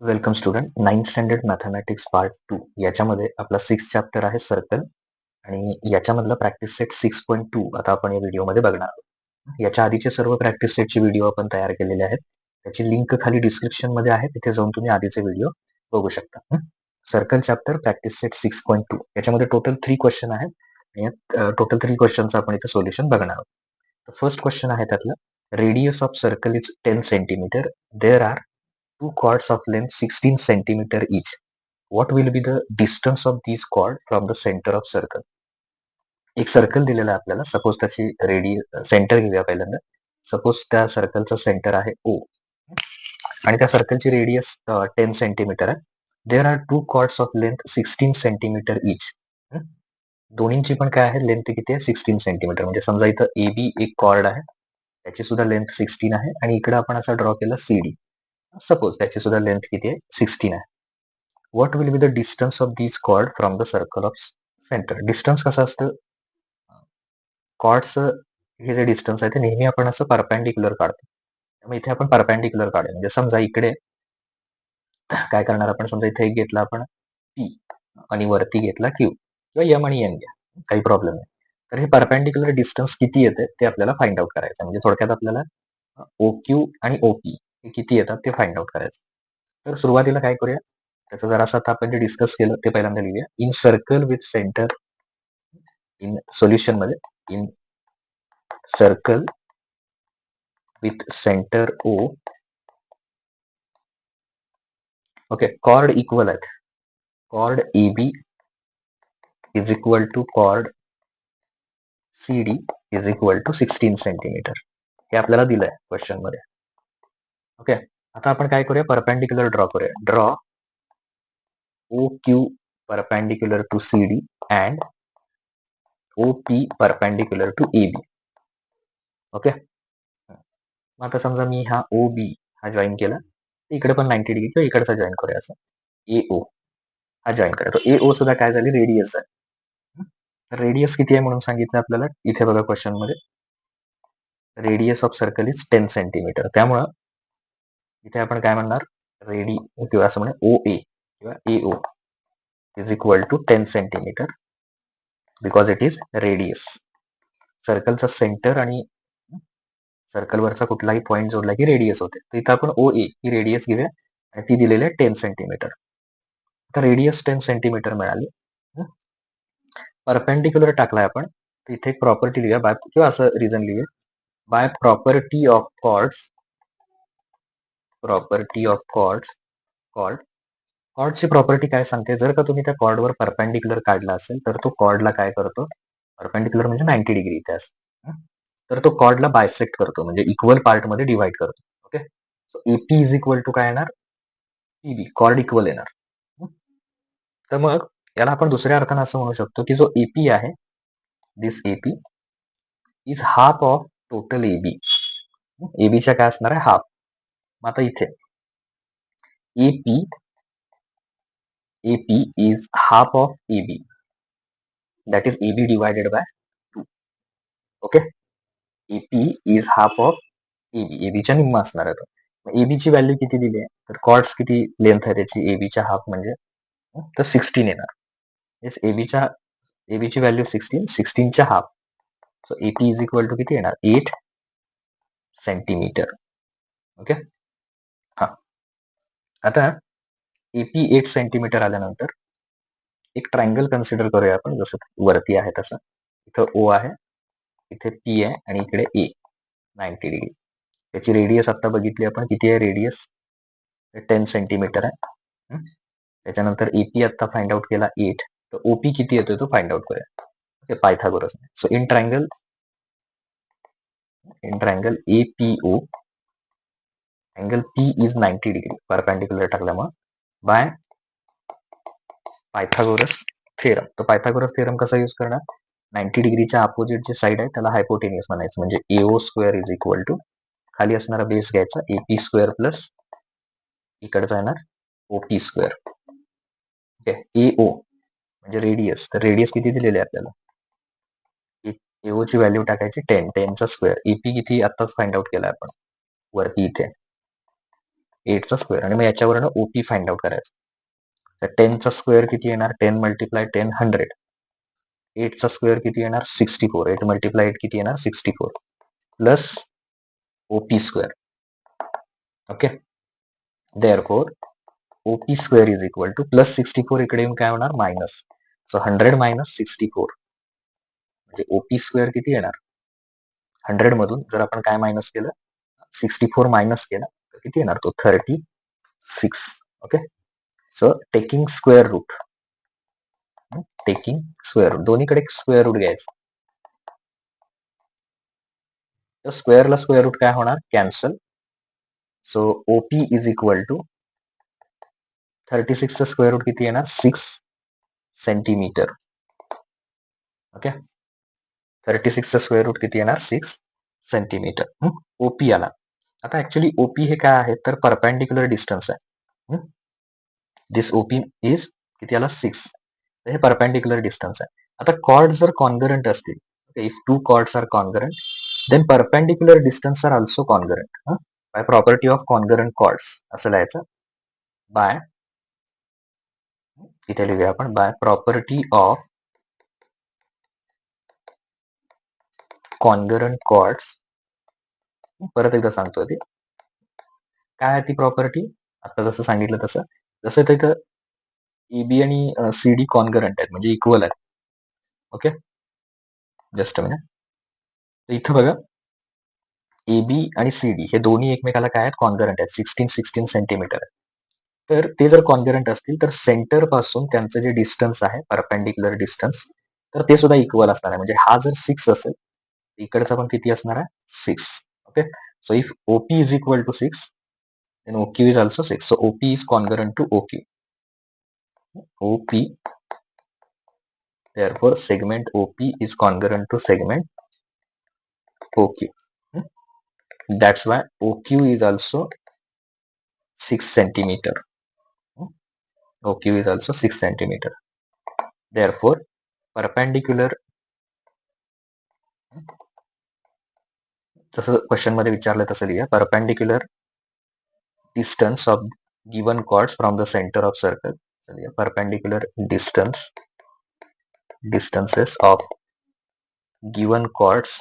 Welcome student. 9th standard mathematics part 2 याच्यामध्ये आपला 6 chapter आहे सर्कल आणि याच्यामधला प्रॅक्टिस सेट 6.2 आता आपण या व्हिडिओमध्ये बघणार आहोत. याच्या आधीचे सर्व प्रॅक्टिस सेटचे व्हिडिओ आपण तयार केलेले आहेत. त्याची लिंक खाली डिस्क्रिप्शन मध्ये आहे, तिथे जाऊन तुम्ही आधीचे व्हिडिओ बघू शकता. सर्कल चॅप्टर प्रॅक्टिस सेट 6.2 याच्यामध्ये टोटल 3 क्वेश्चन आहेत आणि टोटल 3 क्वेश्चनचं आपण इथे सोल्युशन बघणार आहोत. फर्स्ट क्वेश्चन आहे त्यातला, radius of circle is 10 centimetre. There are two chords of length 16 centimeter each. What will be the distance of these chords from the center of circle? एक circle दिलेला आहे आपल्याला. सपोज त्याची centre घेऊया पहिल्यांदा. Suppose त्या सर्कलचं सेंटर आहे O आणि त्या सर्कलची रेडियस 10 सेंटीमीटर आहे. There are two chords of length 16 centimetre each. दोन्हींची पण काय आहे, लेंथ किती आहे, 16 सेंटीमीटर. म्हणजे समजा इथं AB एक कॉर्ड आहे, त्याची सुद्धा लेंथ 16 आहे आणि इकडे आपण असा ड्रॉ केला CD. सपोज त्याची सुद्धा लेंथ किती आहे, 16 आहे. What will be the distance of this cord from the circle of centre. Distance कसं असतं, कॉर्ड्स हे जे डिस्टन्स आहे ते नेहमी आपण असं परपेंडिक्युलर काढतो. त्यामुळे इथे आपण परपेंडिक्युलर काढूया. म्हणजे समजा इकडे काय करणार आपण, समजा इथे एक घेतला आपण P आणि वरती घेतला Q किंवा M आणि N घ्या, काही प्रॉब्लेम नाही. तर हे परपेंडिक्युलर डिस्टन्स किती येते ते आपल्याला फाइंड आउट करायचं. म्हणजे थोडक्यात आपल्याला OQ आणि OP हे किती येतात ते फाइंड आउट करायचं. तर सुरुवातीला काय करूया, त्याचं जरासं आता आपण जे डिस्कस केलं ते पहिल्यांदा लिहूया. In circle with centre, in solution मध्ये, in circle with centre O, okay, chord equal आहेत. Chord AB is equal to chord CD is equal to 16 centimetre. हे आपल्याला दिलंय क्वेश्चन मध्ये. ओके, आता आपण काय करूया, परपेंडिक्युलर ड्रॉ करूया. Draw OQ perpendicular to CD and OP perpendicular to AB. Okay, मग आता समजा मी हा OB हा जॉईन केला, इकडे पण 90 डिग्री किंवा इकडचा जॉईन करूया. असं AO हा जॉईन करा. तो AO सुद्धा काय झाली, रेडियस आहे. रेडियस किती आहे म्हणून सांगितलं आपल्याला, इथे बघा क्वेश्चन मध्ये, radius of circle is 10 centimetre. त्यामुळं इथे आपण काय म्हणणार, रेडी किंवा असं म्हणा OA किंवा AO is equal to 10 centimetre because it is radius. सर्कलचा सेंटर आणि सर्कलवरचा कुठलाही पॉईंट जोडला की रेडियस होते. तर इथं आपण OA ही रेडियस घेऊया आणि ती दिलेली आहे 10 सेंटीमीटर. आता रेडियस 10 सेंटीमीटर मिळाली. परपेंडिक्युलर टाकलाय आपण, तर इथे एक प्रॉपर्टी लिहूया बाय, किंवा असं रिझन लिहूया, by property of chords, property of कॉर्डची प्रॉपर्टी काय सांगते, जर का तुम्ही त्या कॉर्डवर परपेंडिक्युलर काढला असेल तर तो कॉर्डला काय करतो, परपेंडिक्युलर म्हणजे 90 डिग्री इथे असं, तर तो कॉर्डला बायसेक्ट करतो, म्हणजे इक्वल पार्ट मध्ये डिवाइड करतो. Okay, so AP is equal to काय येणार, PB, कॉर्ड इक्वल येणार. तर मग याला आपण दुसऱ्या अर्थाने असं म्हणू शकतो की जो AP आहे, दिस AP is half of total AB. ABच्या काय असणार आहे, हाफ. मग आता इथे AP is half of AB. That is AB divided by 2. Okay. AP is half of AB. AB च्या निम्मा असणार आहे तो. AB ची व्हॅल्यू किती दिली आहे, तर कॉर्ड्स किती लेंथ आहे त्याची, AB च्या हाफ म्हणजे तर 16 येणार. येस, AB ची व्हॅल्यू 16 च्या half. So AP is equal to किती येणार, 8 सेंटीमीटर. ओके, हा. आता AP 8 सेंटीमीटर आल्यानंतर एक ट्रायंगल कन्सिडर करूया आपण, जसं वरती आहे तसं. इथं O आहे, इथे P आहे आणि इकडे A 90 डिग्री. त्याची रेडियस आता बघितली आपण, किती आहे रेडियस, 10 सेंटीमीटर आहे. त्याच्यानंतर AP आता फाइंड आउट केला 8, तर OP किती येतोय तो फाइंड आउट करूया. Okay, Pythagoras. So in triangle APO, angle P is 90 degree perpendicular टाकल्यामुळे, बाय पायथागोरस थेरम. तर पायथागोरस थेरम कसा यूज करणार, 90 डिग्रीच्या अपोजिट जे साइड आहे त्याला हायपोटेनियस म्हणायचं. म्हणजे AO square is equal to, खाली असणारा बेस घ्यायचा AP स्क्वेअर प्लस इकडचा येणार OP स्क्वेअर. ओके, AO म्हणजे रेडियस, तर रेडियस किती दिलेली आहे आपल्याला, AO ची व्हॅल्यू टाकायची 10 चा स्क्वेअर. AP किती आत्ताच फाइंड आउट केला आपण वरती इथे, 8चा स्क्वेअर आणि मग याच्यावरनं ओपी फाइंड आउट करायचं. तर 10चा स्क्वेअर किती येणार? 10 मल्टिप्लाय 10 100. 8चा स्क्वेअर किती येणार? 64. 8 मल्टिप्लाय 8 किती येणार? 64 plus OP square. Okay, therefore OP square is equal two plus 64 इकडे येऊन काय होणार? मायनस. सो 100 मायनस 64 म्हणजे ओपी स्क्वेअर किती येणार? 100 मधून जर आपण काय मायनस केलं? 64 मायनस केला तर किती येणार? तो 36. Okay, so taking square root, दोन्हीकडे स्क्वेअर रूट घ्यायचं. तर स्क्वेअरला स्क्वेअर रूट काय होणार? Cancel. So OP is equal to 36चा स्क्वेअर रूट किती येणार? 6 सेंटीमीटर. ओके, 36चा स्क्वेअर रूट किती येणार? 6 सेंटीमीटर. ओपी आला. आता ऍक्च्युली ओपी हे काय आहे? तर परपेंडिक्युलर डिस्टन्स आहे. दिस ओपी इज किती आला? 6. हे परपेंडिक्युलर डिस्टन्स आहे. आता कॉर्ड जर कॉन्गरंट असतील, if two chords are congruent, then perpendicular distance are also congruent. By property of congruent chords असं लिहायचं. बाय, इथे लिहूया आपण, by property of congruent chords. परत एकदा सांगतो, ती काय आहे ती प्रॉपर्टी? आता जसं सांगितलं तसं, जसं तिथं ईबी आणि सीडी कॉन्गरंट आहेत म्हणजे इक्वल आहेत. Okay, just a minute. इथं बघा, एबी आणि सीडी हे दोन्ही एकमेकाला काय आहेत? कॉन्गरंट आहेत. 16 सेंटीमीटर आहे. तर ते जर कॉन्गरंट असतील तर सेंटर पासून त्यांचं जे डिस्टन्स आहे, परपेंडिक्युलर डिस्टन्स, तर ते सुद्धा इक्वल असणार आहे. म्हणजे हा जर 6 असेल, इकडचा पण किती असणार आहे? 6. Okay, so if OP is equal to 6, then OQ is also 6. So OP is congruent to OQ. OP, therefore segment OP is congruent to segment OQ. That's why OQ is also 6 centimeter. OQ is also 6 centimeter. Therefore perpendicular, जसं question मध्ये विचारलं तसं लिहा, perpendicular distance of given chords from the center of circle. Perpendicular distances of given chords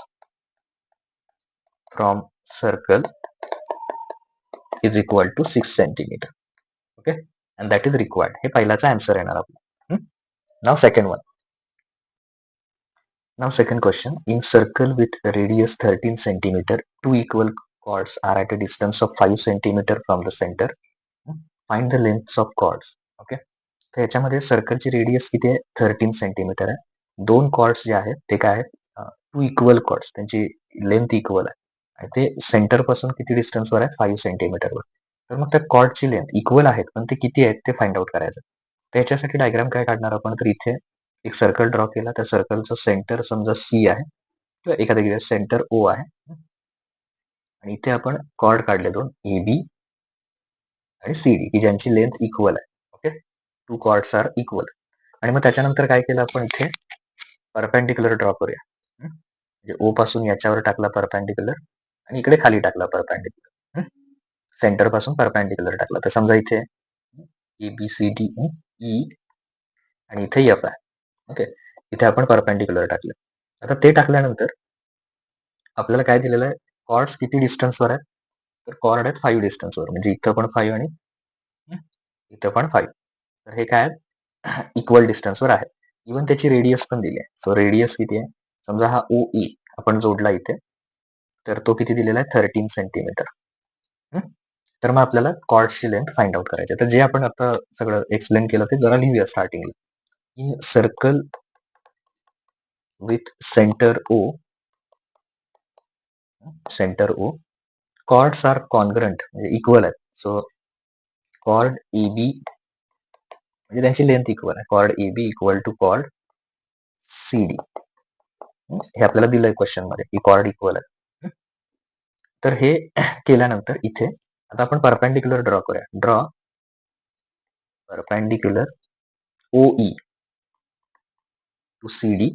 from circle is equal to 6 centimeter. Okay, and that is required. हे पहिलाचा answer येणार आपला. Now second one. Now second question. In circle with radius 13 centimeter, two equal chords are at a distance of 5 centimeter from the center. Find the lengths of chords. Okay, तर याच्यामध्ये सर्कलची radius किती आहे? 13 centimetre आहे. दोन chords जे आहेत ते काय आहेत? टू इक्वल कॉर्ड्स, त्यांची लेंथ इक्वल आहे आणि ते सेंटर पासून किती डिस्टन्सवर आहे? 5 सेंटीमीटरवर. तर मग त्या कॉर्डची लेंथ इक्वल आहेत, पण ते किती आहेत ते फाइंड आउट करायचं. त्याच्यासाठी डायग्राम काय काढणार आपण? तर इथे एक सर्कल ड्रॉ केला. त्या सर्कलचं सेंटर समजा सी आहे किंवा एखाद्या सेंटर ओ आहे आणि इथे आपण कॉर्ड काढले दोन, ए बी आणि सी डी, की ज्यांची लेंथ इक्वल आहे. Okay, two chords are equal. आणि मग त्याच्यानंतर काय केलं आपण? इथे परपेंडिक्युलर ड्रॉ करूया. म्हणजे ओ पासून याच्यावर टाकला परपेंडिक्युलर आणि इकडे खाली टाकला परपेंडिक्युलर. सेंटर पासून परपेंडिक्युलर टाकला. तर समजा इथे A B C D E आणि इथे एफ आहे. ओके, इथे आपण परपेंडिक्युलर टाकले. आता ते टाकल्यानंतर आपल्याला काय दिलेलं आहे? कॉर्ड्स किती डिस्टन्सवर आहेत? तर कॉर्ड आहेत 5 डिस्टन्सवर, म्हणजे इथं पण 5 आणि इथं पण 5. तर हे काय आहेत? इक्वल डिस्टन्सवर आहे. इव्हन त्याची रेडियस पण दिली आहे. सो रेडियस किती आहे? समजा हा ओ ई आपण जोडला इथे, तर तो किती दिलेला आहे? 13 सेंटीमीटर. तर मग आपल्याला कॉर्ड्सची लेंथ फाइंड आउट करायची. तर जे आपण आता सगळं एक्सप्लेन केलं ते जरा लिहूया स्टार्टिंगला. In circle with centre O, chords are congruent म्हणजे इक्वल आहेत. सो कॉर्ड ए बी म्हणजे त्यांची लेंथ इक्वल आहे. Chord A B equal to chord C D. हे आपल्याला दिलंय क्वेश्चन मध्ये की कॉर्ड इक्वल आहे. तर हे केल्यानंतर इथे आता आपण परपेंडिक्युलर ड्रॉ करूया. Draw perpendicular O E to C D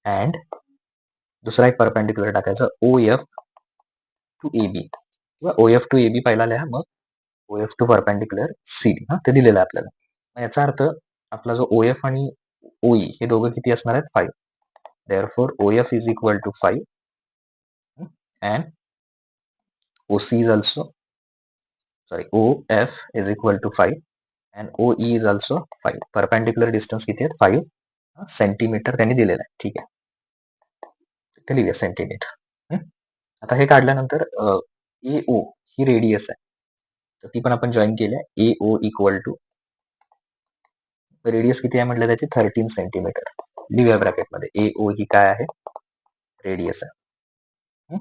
and दुसरा एक परपेंडिक्युलर टाकायचा O F two A B. किंवा OF टू AB पहिला लिहा, मग OF टू परपेंडिक्युलर CD ते दिलेलं आहे आपल्याला. मग याचा अर्थ आपला जो OF आणि OE हे दोघं किती असणार आहेत? 5. Therefore OF is equal to 5 and OC is also OF is equal to 5 and OE is also 5. Perpendicular distance किती आहेत? 5 सेंटीमीटर त्यांनी दिलेलं आहे. ठीक आहे, ते लिहूया सेंटीमीटर. आता हे काढल्यानंतर AO ही रेडियस आहे, तर ती पण आपण जॉईन केली आहे. AO इक्वल टू रेडियस किती आहे म्हटलं त्याची? 13 सेंटीमीटर. लिहूया ब्रॅकेटमध्ये. AO ही काय आहे? रेडियस आहे.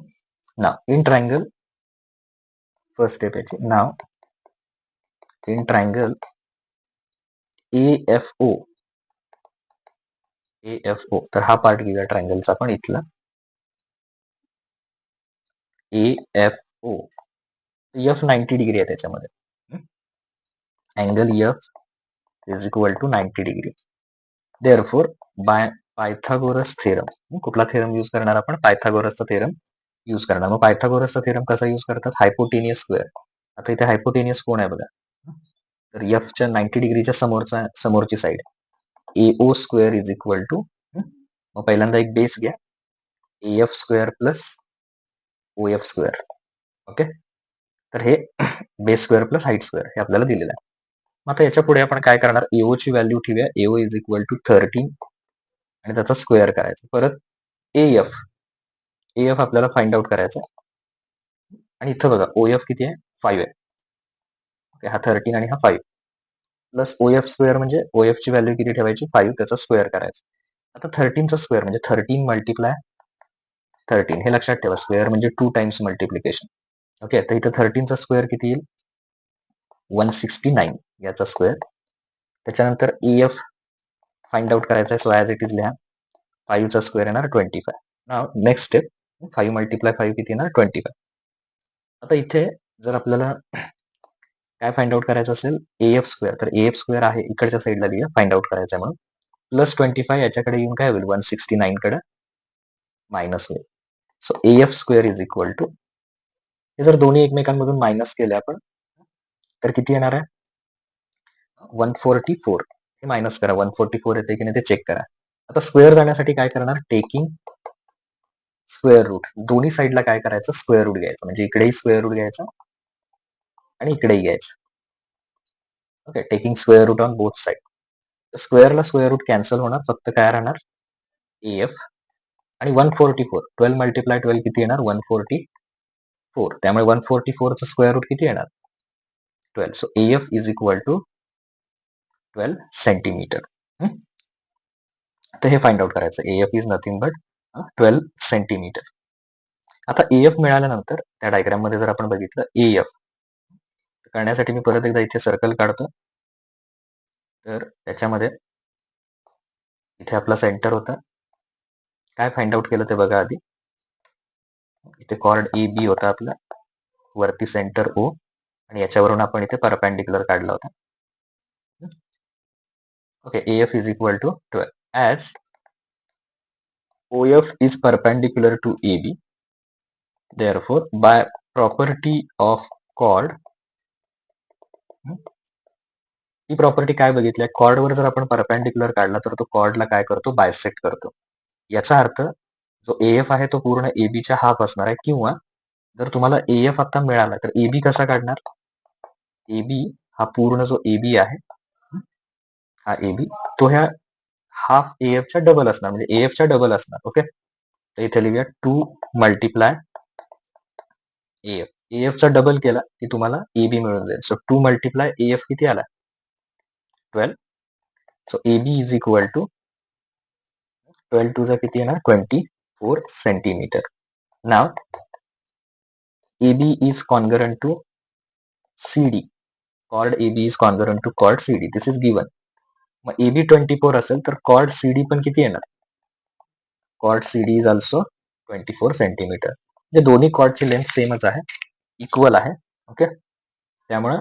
नाव इन ट्रायंगल, फर्स्ट स्टेप याची. नाव इन ट्रायंगल AFO तर हा पार्ट घेऊया ट्रायंगलचा आपण इथला. AFO F 90 डिग्री आहे त्याच्यामध्ये. Angle F is equal to 90 degree. Therefore by Pythagoras theorem, कुठला थेरम यूज करणार आपण? पायथागोरसचा थेरम यूज करणार. मग पायथागोरसचा थेरम कसा यूज करतात? Hypotenuse square. आता इथे हायपोटेनियस कोण आहे बघा, तर Fच्या 90 डिग्रीच्या समोरची side AO square is equal to, मग पहिल्यांदा एक बेस घ्या, AF square plus OF square. Okay, तर हे base square plus height square हे आपल्याला दिलेलं आहे. मग आता याच्या पुढे आपण काय करणार? AO ची व्हॅल्यू ठेवूया. AO इज इक्वल टू 13 आणि त्याचा स्क्वेअर करायचा. परत AF आपल्याला फाइंड आउट करायचा आणि इथं बघा OF किती आहे? 5 आहे. ओके, हा 13 आणि हा 5 प्लस OF स्क्वेअर म्हणजे OF ची व्हॅल्यू किती ठेवायची? 5, त्याचा स्क्वेअर करायचा. आता 13चा स्क्वेअर म्हणजे 13 मल्टिप्लाय 13 हे लक्षात ठेवा. स्क्वेअर म्हणजे 2 टाइम्स मल्टिप्लिकेशन. ओके, तर इथं 13चा स्क्वेअर किती येईल? 169 याचा स्क्वेअर. त्याच्यानंतर EF फाइंड आउट करायचा आहे, सो ॲज इट इज लिहा. 5चा स्क्वेअर येणार 25. नाव नेक्स्ट स्टेप, 5 मल्टिप्लाय 5 किती येणार? 25. आता इथे जर आपल्याला काय फाइंड आउट करायचं असेल AF स्क्वेअर, तर AF स्क्वेअर आहे इकडच्या साईडला लिहा, फाइंड आउट करायचं आहे म्हणून. प्लस 25 याच्याकडे येऊन काय होईल? 169 कडे मायनस होईल. So AF square is equal to, हे जर दोन्ही एकमेकांमधून मायनस केले आपण तर किती येणार आहे? 144. हे मायनस करा, 144 येते की नाही ते चेक करा. आता स्क्वेअर जाण्यासाठी काय करणार? Taking square root. दोन्ही साईडला काय करायचं? स्क्वेअर रूट घ्यायचं. म्हणजे इकडेही स्क्वेअर रूट घ्यायचा आणि इकडेही घ्यायचं. Okay, taking square root on both side. स्क्वेअरला स्क्वेअर रूट कॅन्सल होणार, फक्त काय राहणार? AF आणि 144. 12 मल्टिप्लाय 12 किती येणार? 144. त्यामुळे 144चा स्क्वेअर रूट किती येणार? 12. So AF is equal to 12 centimetre. तर हे फाइंड आउट करायचं. AF is nothing but 12 centimetre. आता AF मिळाल्यानंतर त्या डायग्राम मध्ये जर आपण बघितलं AF करण्यासाठी मी परत एकदा इथे सर्कल काढतो. तर त्याच्यामध्ये इथे आपला सेंटर होता. काय फाइंड आउट केलं ते बघा आधी. इथे कॉर्ड AB होता आपला, वरती सेंटर O आणि याच्यावरून आपण इथे परपेंडिक्युलर काढला होता. Okay, AF is equal to 12 as OF is perpendicular to AB. Therefore, by property of chord, he property काय बघितली? कॉर्डवर जर आपण परपेंडिक्युलर काढला तर तो कॉर्डला काय करतो? बायसेक्ट करतो. याचा अर्थ जो AF आहे तो पूर्ण ABच्या हाफ असणार आहे, किंवा जर तुम्हाला AF आता मिळाला तर AB कसा काढणार? AB हा पूर्ण जो AB आहे, हा AB तो ह्या हाफ AFच्या डबल असणार, म्हणजे AFच्या डबल असणार. ओके, तर इथे लिहूया 2 मल्टिप्लाय AF. AFचा डबल केला की तुम्हाला AB मिळून जाईल. सो 2 मल्टिप्लाय AF किती आला? 12. So AB is equal to 12 two चा किती येणार? 24 सेंटीमीटर. नाव AB is congruent to CD. Chord AB is congruent to chord CD. This is given. मग AB 24 असेल तर chord CD पण किती येणार? Chord CD is also 24 centimetre. म्हणजे दोन्ही chordची लेंथ सेमच आहे, इक्वल आहे. ओके, त्यामुळे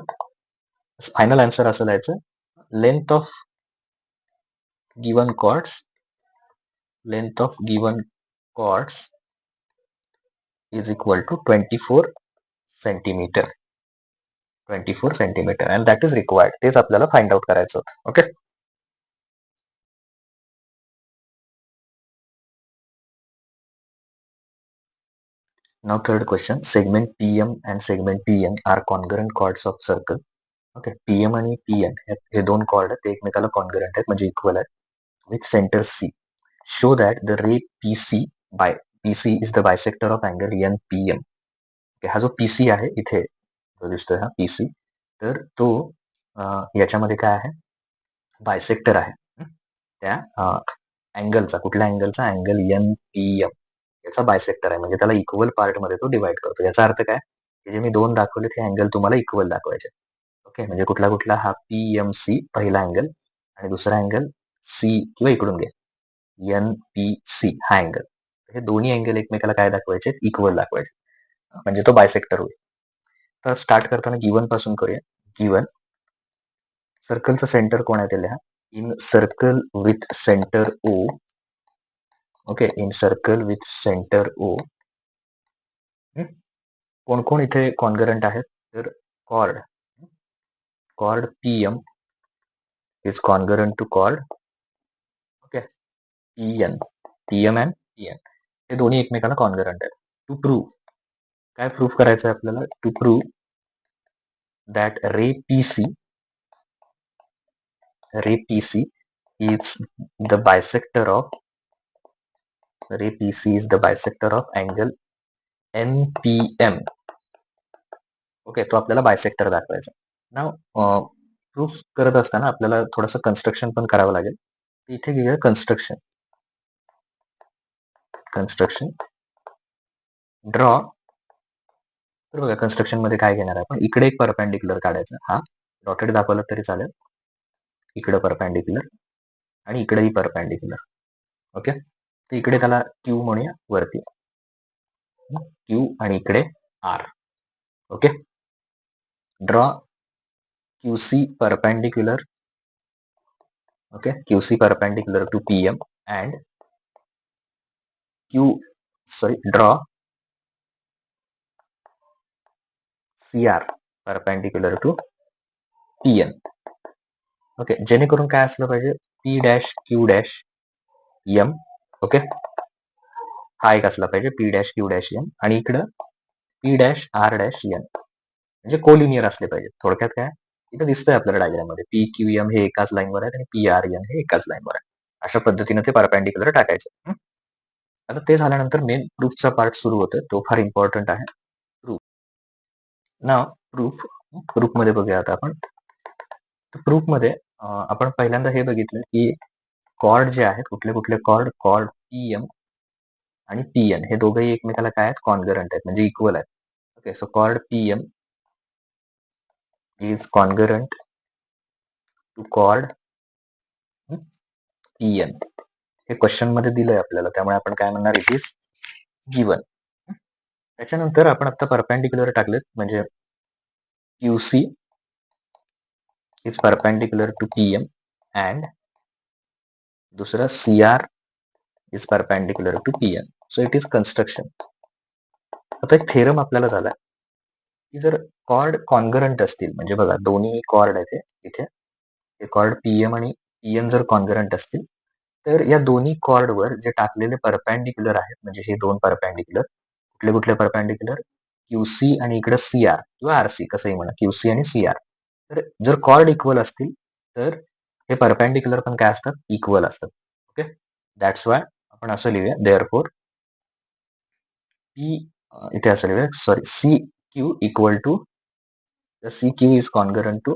फायनल आन्सर असं द्यायचं, length of given chords is equal to 24 centimetre 24 centimetre and that is required. तेच आपल्याला फाइंड आउट करायचं होतं. Okay. Now third question, segment PM and segment PN are congruent chords of circle. Okay. PM आणि PN हे दोन cord आहेत, ते एकमेकाला कॉन्ग्रुएंट आहेत म्हणजे इक्वल आहेत. With centre C. Show that the ray PC is the bisector of angle NPM. हा जो PC आहे इथे जो दिसतोय हा PC, तर तो याच्यामध्ये काय आहे, बायसेक्टर आहे त्या अँगलचा. कुठल्या अँगलचा? अँगल NPM याचा बायसेक्टर आहे, म्हणजे त्याला इक्वल पार्ट मध्ये तो डिवाइड करतो. याचा अर्थ काय, की जे मी दोन दाखवले ते अँगल तुम्हाला इक्वल दाखवायचे. ओके. म्हणजे कुठला कुठला? हा PMC पहिला अँगल आणि दुसरा अँगल C किंवा इकडून घ्या NPC हा अँगल. हे दोन्ही अँगल एकमेकाला काय दाखवायचे? इक्वल दाखवायचे, म्हणजे तो बायसेक्टर होईल. तर स्टार्ट करताना गिवन पासून करूया. गिवन सर्कलचं सेंटर कोण आहे ते लिहा. In circle with centre O. Okay. In circle with centre O कोण कोण इथे कॉन्ग्रुएंट आहेत? तर chord PM is congruent to chord okay PM and PN हे दोन्ही एकमेकाला कॉन्ग्रुएंट आहेत. टू प्रूव्ह, काय प्रूव्ह करायचं आहे आपल्याला? To prove that ray PC is the bisector of angle NPM. Okay. तो आपल्याला बायसेक्टर दाखवायचा. नाव प्रूफ करत असताना आपल्याला थोडंसं कन्स्ट्रक्शन पण करावं लागेल. इथे घेऊया कन्स्ट्रक्शन. ड्रॉ. तर बघा कन्स्ट्रक्शन मध्ये काय घेणार आहे आपण? इकडे एक परपेंडिक्युलर काढायचा. हा डॉटेड दाखवलं तरी चालेल. इकडे परपेंडिक्युलर आणि इकडेही परपेंडिक्युलर. ओके. तर इकडे त्याला Q म्हणूया वरती, Q आणि इकडे R. Okay. Draw QC perpendicular. Okay, QC perpendicular to PM and draw CR perpendicular to PN. Okay. जेणेकरून काय असलं पाहिजे? P dash Q dash M. Okay. हा एक असला पाहिजे P dash Q dash M आणि इकडं P dash R dash N, म्हणजे कोलिनियर असले पाहिजे. थोडक्यात काय इथं दिसतंय आपल्याला डायग्राम मध्ये PQM हे एकाच लाईनवर आहेत आणि PRN हे एकाच लाईनवर आहे. अशा पद्धतीने ते परपेंडिक्युलर टाकायचे. आता ते झाल्यानंतर मेन प्रूफचा पार्ट सुरू होतो, तो फार इम्पॉर्टंट आहे. प्रूफ मध्ये बघूया आता आपण. प्रूफ मध्ये आपण पहिल्यांदा हे बघितलं की कॉर्ड जे आहेत, कुठले कुठले कॉर्ड PM आणि PN हे दोघेही एकमेकाला काय आहेत? कॉन्ग्रुएंट आहेत, म्हणजे इक्वल आहेत. Okay. So chord PM is congruent to chord PN. हे क्वेश्चन मध्ये दिलंय आपल्याला, त्यामुळे आपण काय म्हणणार? It is given. त्याच्यानंतर आपण आता परपेंडिक्युलर टाकलेत, म्हणजे QC is perpendicular to PM and दुसरा CR is perpendicular to PN. So it is construction. आता एक थेरम आपल्याला झाला की जर कॉर्ड कॉन्ग्रुएंट असतील, म्हणजे बघा दोन्ही कॉर्ड आहेत इथे, हे कॉर्ड PM आणि PN जर कॉन्ग्रुएंट असतील, तर या दोन्ही कॉर्डवर जे टाकलेले परपेंडिक्युलर आहेत, म्हणजे हे दोन परपेंडिक्युलर, कुठले कुठले परपेंडिक्युलर? QC आणि इकडे CR किंवा RC कसंही म्हणा, QC आणि CR. तर जर कॉर्ड इक्वल असतील तर हे परपेंडिक्युलर पण काय असतात? इक्वल असतात. ओके. दॅट्स वाय आपण असं लिहूया, देअरफोर इथे असं लिहूया, sorry, CQ equal to CQ is congruent to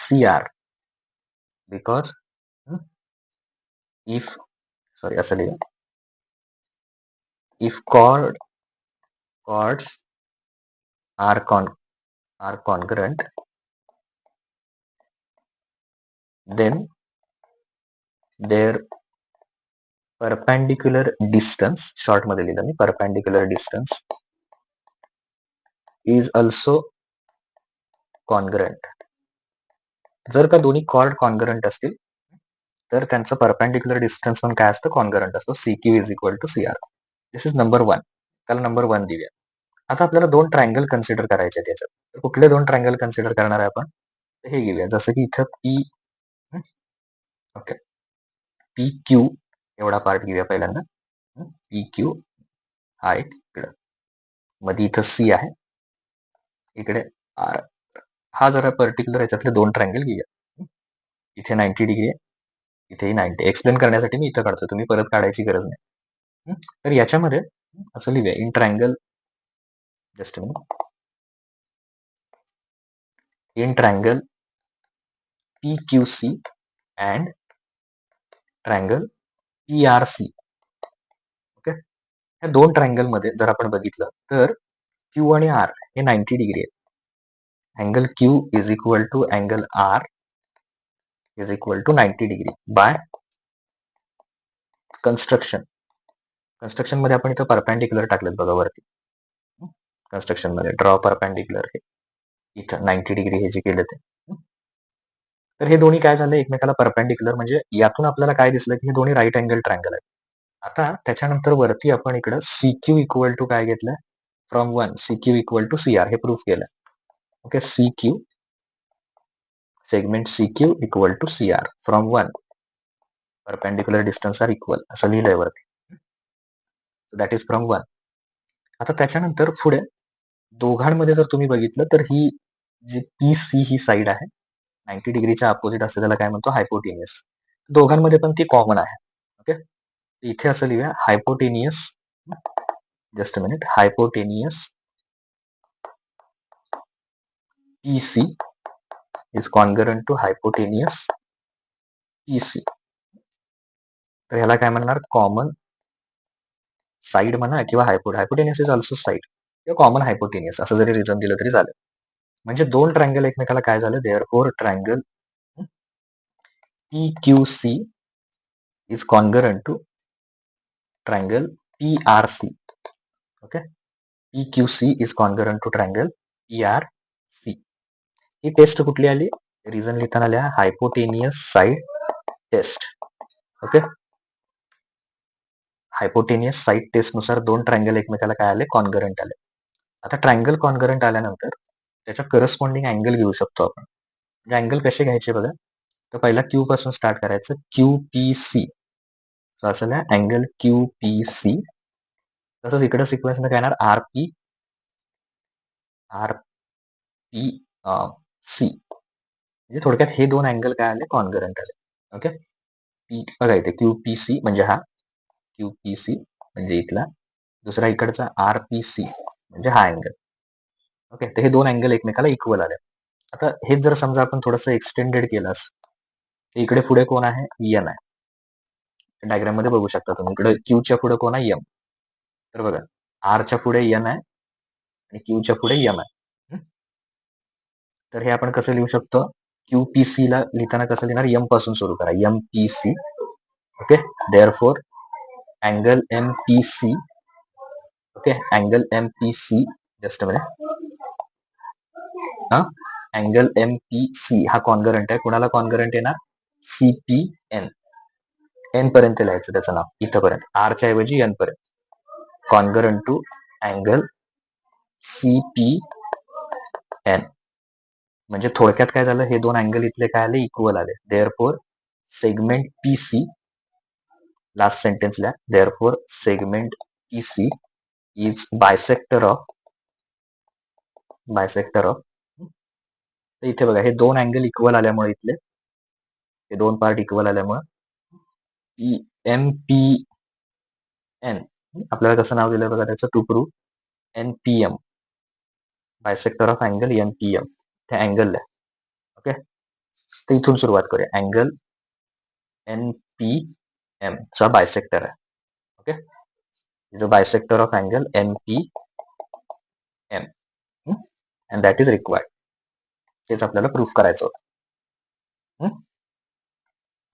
CR because असं लिहूया, if chords are congruent, then their perpendicular distance, short मध्ये लिहिलं मी, perpendicular distance is also congruent. जर का दोन्ही कॉर्ड कॉन्ग्रुएंट असतील तर त्यांचं परपेंडिक्युलर डिस्टन्स पण काय असतं? कॉन्ग्रुएंट असतो. CQ is equal to CR. This is number 1. त्याला नंबर 1 देऊया. आता आपल्याला दोन ट्रायंगल कन्सिडर करायचे आहेत याच्यात. तर कुठले दोन ट्रायंगल कन्सिडर करणार आहे आपण? तर हे घेऊया, जसं की इथं पी, ओके, पी क्यू एवढा पार्ट घेऊया पहिल्यांदा. पी क्यू हा एक इकडं, मध्ये इथं सी आहे, इकडे आर. हा जरा पर्टिक्युलर याच्यातले दोन ट्रायंगल घेऊया. इथे 90 डिग्री आहे, इथेही 90. एक्सप्लेन करण्यासाठी मी इथं काढतो, तुम्ही परत काढायची गरज नाही. तर याच्यामध्ये असं लिहूया, in triangle, just in triangle PQC and triangle PRC. Okay, या दोन ट्रायंगल मध्ये जर आपण बघितलं तर क्यू आणि आर हे 90 डिग्री आहे. Angle Q is equal to angle R is equal to 90 degree by construction. Construction मध्ये आपण इथं परपॅन्डिक्युलर टाकलेत बघा वरती. कन्स्ट्रक्शन मध्ये ड्रॉ परपॅन्डिक्युलर हे इथं 90 डिग्री हे जे केलं ते. तर हे दोन्ही काय झालं, एकमेकाला परपॅन्डिक्युलर, म्हणजे यातून आपल्याला काय दिसलं की हे दोन्ही राईट अँगल ट्रायंगल आहे. आता त्याच्यानंतर वरती आपण इकडं सी क्यू इक्वल टू काय घेतलं, from 1 C Q equal to C R हे प्रूफ केलं. Okay, C Q, segment C Q equal to C R from 1 perpendicular distance are equal, असं लिहिलंय वरती. That is from 1. आता त्याच्यानंतर पुढे दोघांमध्ये जर तुम्ही बघितलं तर ही जी पी सी ही साईड आहे 90 डिग्रीच्या अपोजिट असते, त्याला काय म्हणतो, हायपोटेनियस. दोघांमध्ये पण ती कॉमन आहे. ओके, इथे असं लिहूया, hypotenuse, just a minute, hypotenuse PC is congruent to hypotenuse PC. तर ह्याला काय म्हणणार, कॉमन साईड म्हणा किंवा हायपोटेनियस इज ऑल्सो साईड किंवा कॉमन हायपोटेनियस, असं जरी रिझन दिलं तरी चालेल. म्हणजे दोन ट्रायंगल एकमेकाला काय झालं, therefore triangle PQC is congruent to triangle PRC. Okay, PQC is congruent to triangle PRC. ही टेस्ट कुठली आली, रिझन लिहिताना लिहा, hypotenuse side test. Okay, hypotenuse side test नुसार दोन ट्रायंगल एकमेकाला काय आले, कॉन्गरंट आले. आता ट्रायंगल कॉन्गरंट आल्यानंतर त्याच्या करस्पॉन्डिंग अँगल घेऊ शकतो आपण. म्हणजे अँगल कसे घ्यायचे बघा, तर पहिला क्यू पासून स्टार्ट करायचं, QPC. सो असं अँगल QPC. तसंच इकडे सिक्वेन्सने काय येणार, RPC. म्हणजे थोडक्यात हे दोन अँगल काय आले, कॉन्गरंट आले. ओके, बघा इथे QPC म्हणजे हा QPC म्हणजे इथला, दुसरा इकडचा RPC म्हणजे हा अँगल. ओके, तर हे दोन अँगल एकमेकाला इक्वल आले. आता हेच जर समजा आपण थोडंसं एक्सटेंडेड केलं, इकडे पुढे कोण आहे, एन आहे. डायग्राम मध्ये बघू शकता तुम्ही, इकडे क्यूच्या पुढे कोण आहे, एम. तर बघा, आरच्या पुढे एन आहे आणि क्यूच्या पुढे एम आहे. तर हे आपण कसं लिहू शकतो, QPC ला लिहिताना कसं लिहिणार, एम पासून सुरू करा, MPC. Okay, therefore angle MPC, okay, angle MPC, just angle MPC हा कॉन्गरंट आहे, कुणाला कॉन्गरंट येणार, CPN. एन पर्यंत लिहायचं त्याचं नाव, इथपर्यंत, आरच्या ऐवजी एन पर्यंत, कॉन्गरंट टू अँगल CPN. म्हणजे थोडक्यात काय झालं, हे दोन अँगल इथले काय आले, इक्वल आले. Therefore segment PC, last sentence लिहा, therefore segment PC is bisector of, तर इथे बघा, हे दोन अँगल इक्वल आल्यामुळे, इथले हे दोन पार्ट इक्वल आल्यामुळे MPN आपल्याला कसं नाव दिलं बघा त्याचं, to prove NPM, bisector of angle NPM, त्या अँगलला. ओके, तर इथून सुरुवात करूया, अँगल NPM चा बायसेक्टर आहे. Okay, is a bisector of angle NPM and that is required. तेच आपल्याला प्रूफ करायचं होतं.